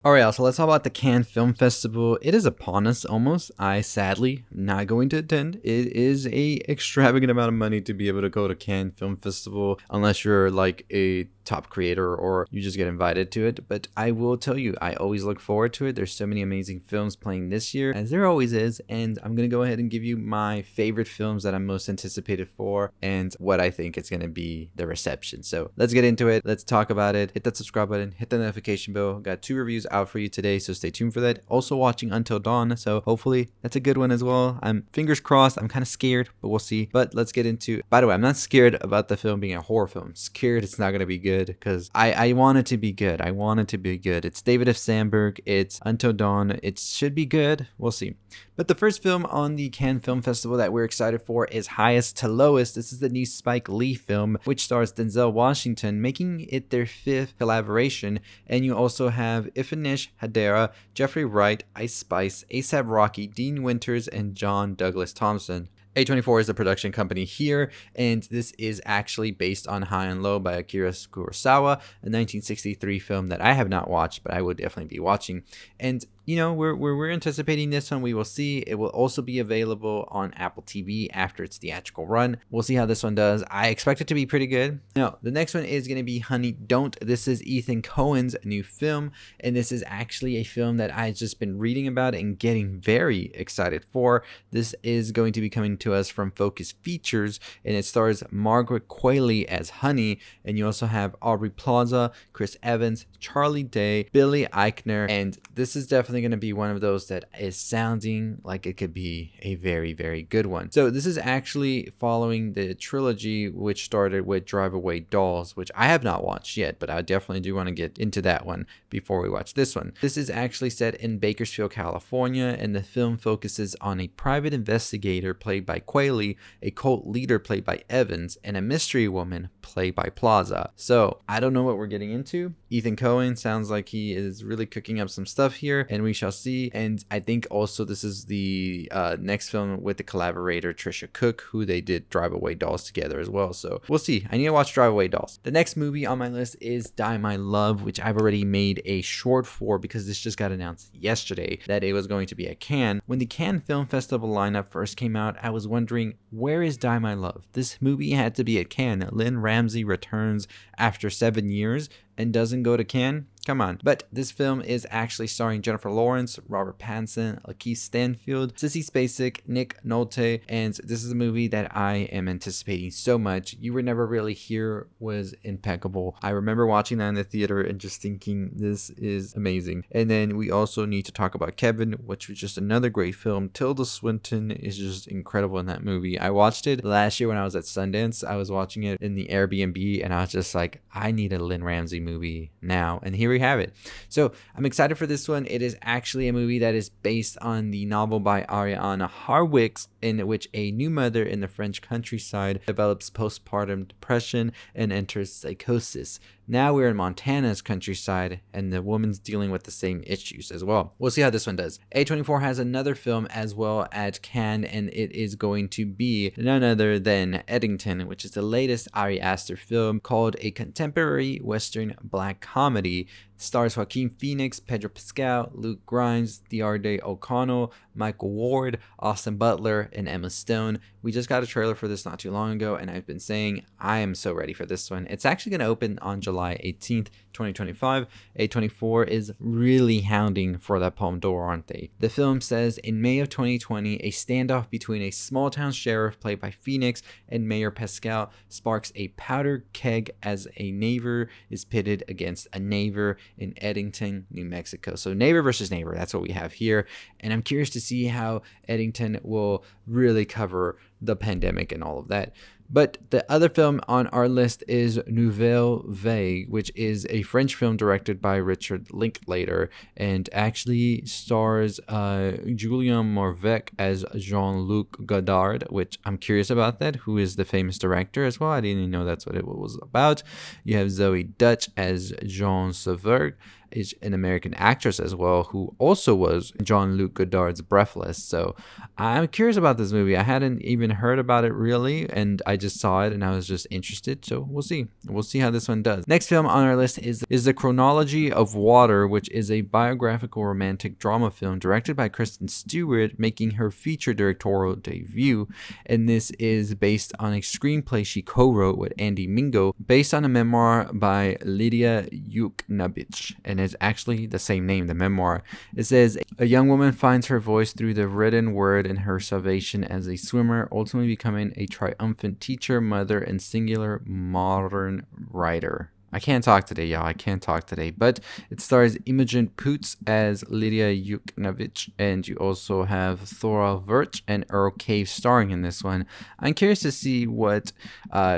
All right, so let's talk about the Cannes Film Festival. It is upon us almost. I sadly not going to attend. It is a extravagant amount of money to be able to go to Cannes Film Festival unless you're like a top creator or you just get invited to it. But I will tell you, I always look forward to it. There's so many amazing films playing this year, as there always is. And I'm going to go ahead and give you my favorite films that I'm most anticipated for and what I think is going to be the reception. So let's get into it. Let's talk about it. Hit that subscribe button, hit the notification bell. Got 2 reviews out for you today, so stay tuned for that. Also watching Until Dawn, so hopefully that's a good one as well. I'm fingers crossed. I'm kind of scared, but we'll see. But let's get into, by the way, I'm not scared about the film being a horror film. I'm scared it's not going to be good because I want it to be good. I want it to be good. It's David F. Sandberg. It's Until Dawn. It should be good. We'll see. But the first film on the Cannes Film Festival that we're excited for is Highest to Lowest. This is the new Spike Lee film, which stars Denzel Washington, making it their 5th collaboration. And you also have Ifanish Hadera, Jeffrey Wright, Ice Spice, A$AP Rocky, Dean Winters, and John Douglas Thompson. A24 is the production company here, and this is actually based on High and Low by Akira Kurosawa, a 1963 film that I have not watched, but I will definitely be watching. And you know, we're anticipating this one. We will see. It will also be available on Apple TV after its theatrical run. We'll see how this one does. I expect it to be pretty good. Now, the next one is going to be Honey Don't. This is Ethan Coen's new film, and this is actually a film that I've just been reading about and getting very excited for. This is going to be coming to us from Focus Features, and it stars Margaret Qualley as Honey, and you also have Aubrey Plaza, Chris Evans, Charlie Day, Billy Eichner, and this is definitely going to be one of those that is sounding like it could be a very, very good one. So this is actually following the trilogy which started with Drive Away Dolls, which I have not watched yet, but I definitely do want to get into that one before we watch this one. This is actually set in Bakersfield, California, and the film focuses on a private investigator played by Qualley, a cult leader played by Evans, and a mystery woman played by Plaza. So I don't know what we're getting into. Ethan Coen sounds like he is really cooking up some stuff here, and we shall see. And I think also this is the next film with the collaborator Trisha Cook, who they did Drive Away Dolls together as well. So we'll see. I need to watch Drive Away Dolls. The next movie on my list is Die My Love, which I've already made a short for because this just got announced yesterday that it was going to be at Cannes. When the Cannes Film Festival lineup first came out, I was wondering, where is Die My Love? This movie had to be at Cannes. Lynn Ramsey returns after 7 years and doesn't go to Cannes? Come on. But this film is actually starring Jennifer Lawrence, Robert Pattinson, Lakeith Stanfield, Sissy Spacek, Nick Nolte, and this is a movie that I am anticipating so much. You Were Never Really Here was impeccable. I remember watching that in the theater and just thinking this is amazing. And then we also need to talk about Kevin, which was just another great film. Tilda Swinton is just incredible in that movie. I watched it last year when I was at Sundance. I was watching it in the Airbnb and I was just like, I need a Lynn Ramsey movie now. And here we have it. So I'm excited for this one. It is actually a movie that is based on the novel by Ariana Harwicz, in which a new mother in the French countryside develops postpartum depression and enters psychosis. Now we're in Montana's countryside, and the woman's dealing with the same issues as well. We'll see how this one does. A24 has another film as well at Cannes, and it is going to be none other than Eddington, which is the latest Ari Aster film called a contemporary Western black comedy. Stars Joaquin Phoenix, Pedro Pascal, Luke Grimes, Diarde O'Connell, Michael Ward, Austin Butler, and Emma Stone. We just got a trailer for this not too long ago, and I've been saying I am so ready for this one. It's actually going to open on July 18th, 2025. A24 is really hounding for that Palme d'Or, aren't they? The film says in May of 2020, a standoff between a small-town sheriff played by Phoenix and Mayor Pascal sparks a powder keg as a neighbor is pitted against a neighbor in Eddington, New Mexico. So neighbor versus neighbor, that's what we have here. And I'm curious to see how Eddington will really cover the pandemic and all of that. But the other film on our list is Nouvelle Vague, which is a French film directed by Richard Linklater and actually stars Julien Morvec as Jean-Luc Godard, which I'm curious about that, who is the famous director as well. I didn't even know that's what it was about. You have Zoe Dutch as Jean Sauvergue, is an American actress as well, who also was Jean-Luc Godard's Breathless. So I'm curious about this movie. I hadn't even heard about it really, and I just saw it and I was just interested. So we'll see. We'll see how this one does. Next film on our list is The Chronology of Water, which is a biographical romantic drama film directed by Kristen Stewart, making her feature directorial debut. And this is based on a screenplay she co-wrote with Andy Mingo, based on a memoir by Lydia Yuknavitch, and it's actually the same name, the memoir. It says, a young woman finds her voice through the written word and her salvation as a swimmer, ultimately becoming a triumphant teacher, mother, and singular modern writer. I can't talk today, y'all. I can't talk today. But it stars Imogen Poots as Lydia Yuknavitch, and you also have Thora Virch and Earl Cave starring in this one. I'm curious to see what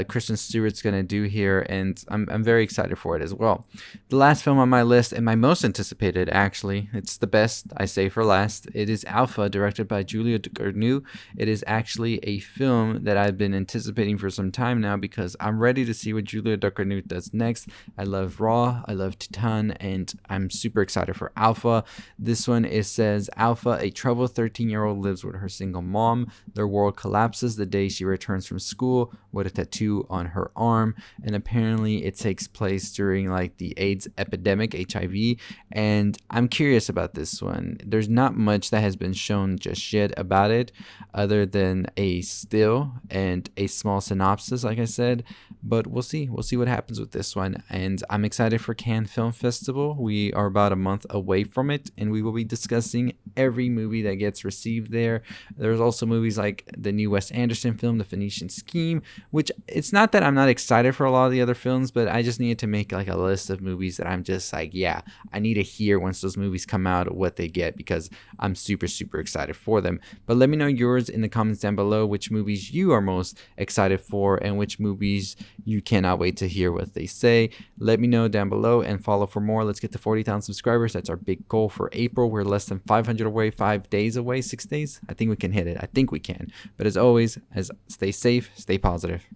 Kristen Stewart's going to do here, and I'm very excited for it as well. The last film on my list, and my most anticipated, actually, it's the best, I say for last. It is Alpha, directed by Julia Ducournau. It is actually a film that I've been anticipating for some time now because I'm ready to see what Julia Ducournau does next. I love Raw, I love Titan, and I'm super excited for Alpha. This one, it says, Alpha, a troubled 13-year-old lives with her single mom. Their world collapses the day she returns from school with a tattoo on her arm, and apparently it takes place during like the AIDS epidemic, HIV, and I'm curious about this one. There's not much that has been shown just yet about it other than a still and a small synopsis, like I said, but we'll see what happens with this one. And I'm excited for Cannes Film Festival. We are about a month away from it, and we will be discussing every movie that gets received there. There's also movies like the new Wes Anderson film, The Phoenician Scheme, which it's not that I'm not excited for a lot of the other films, but I just needed to make like a list of movies that I'm just like, yeah, I need to hear once those movies come out what they get, because I'm super excited for them. But let me know yours in the comments down below, which movies you are most excited for and which movies you cannot wait to hear what they say. Let me know down below and follow for more. Let's get to 40,000 subscribers. That's our big goal for April. We're less than 500 away, 5 days away, 6 days. I think we can hit it. I think we can. But as always, stay safe, stay positive.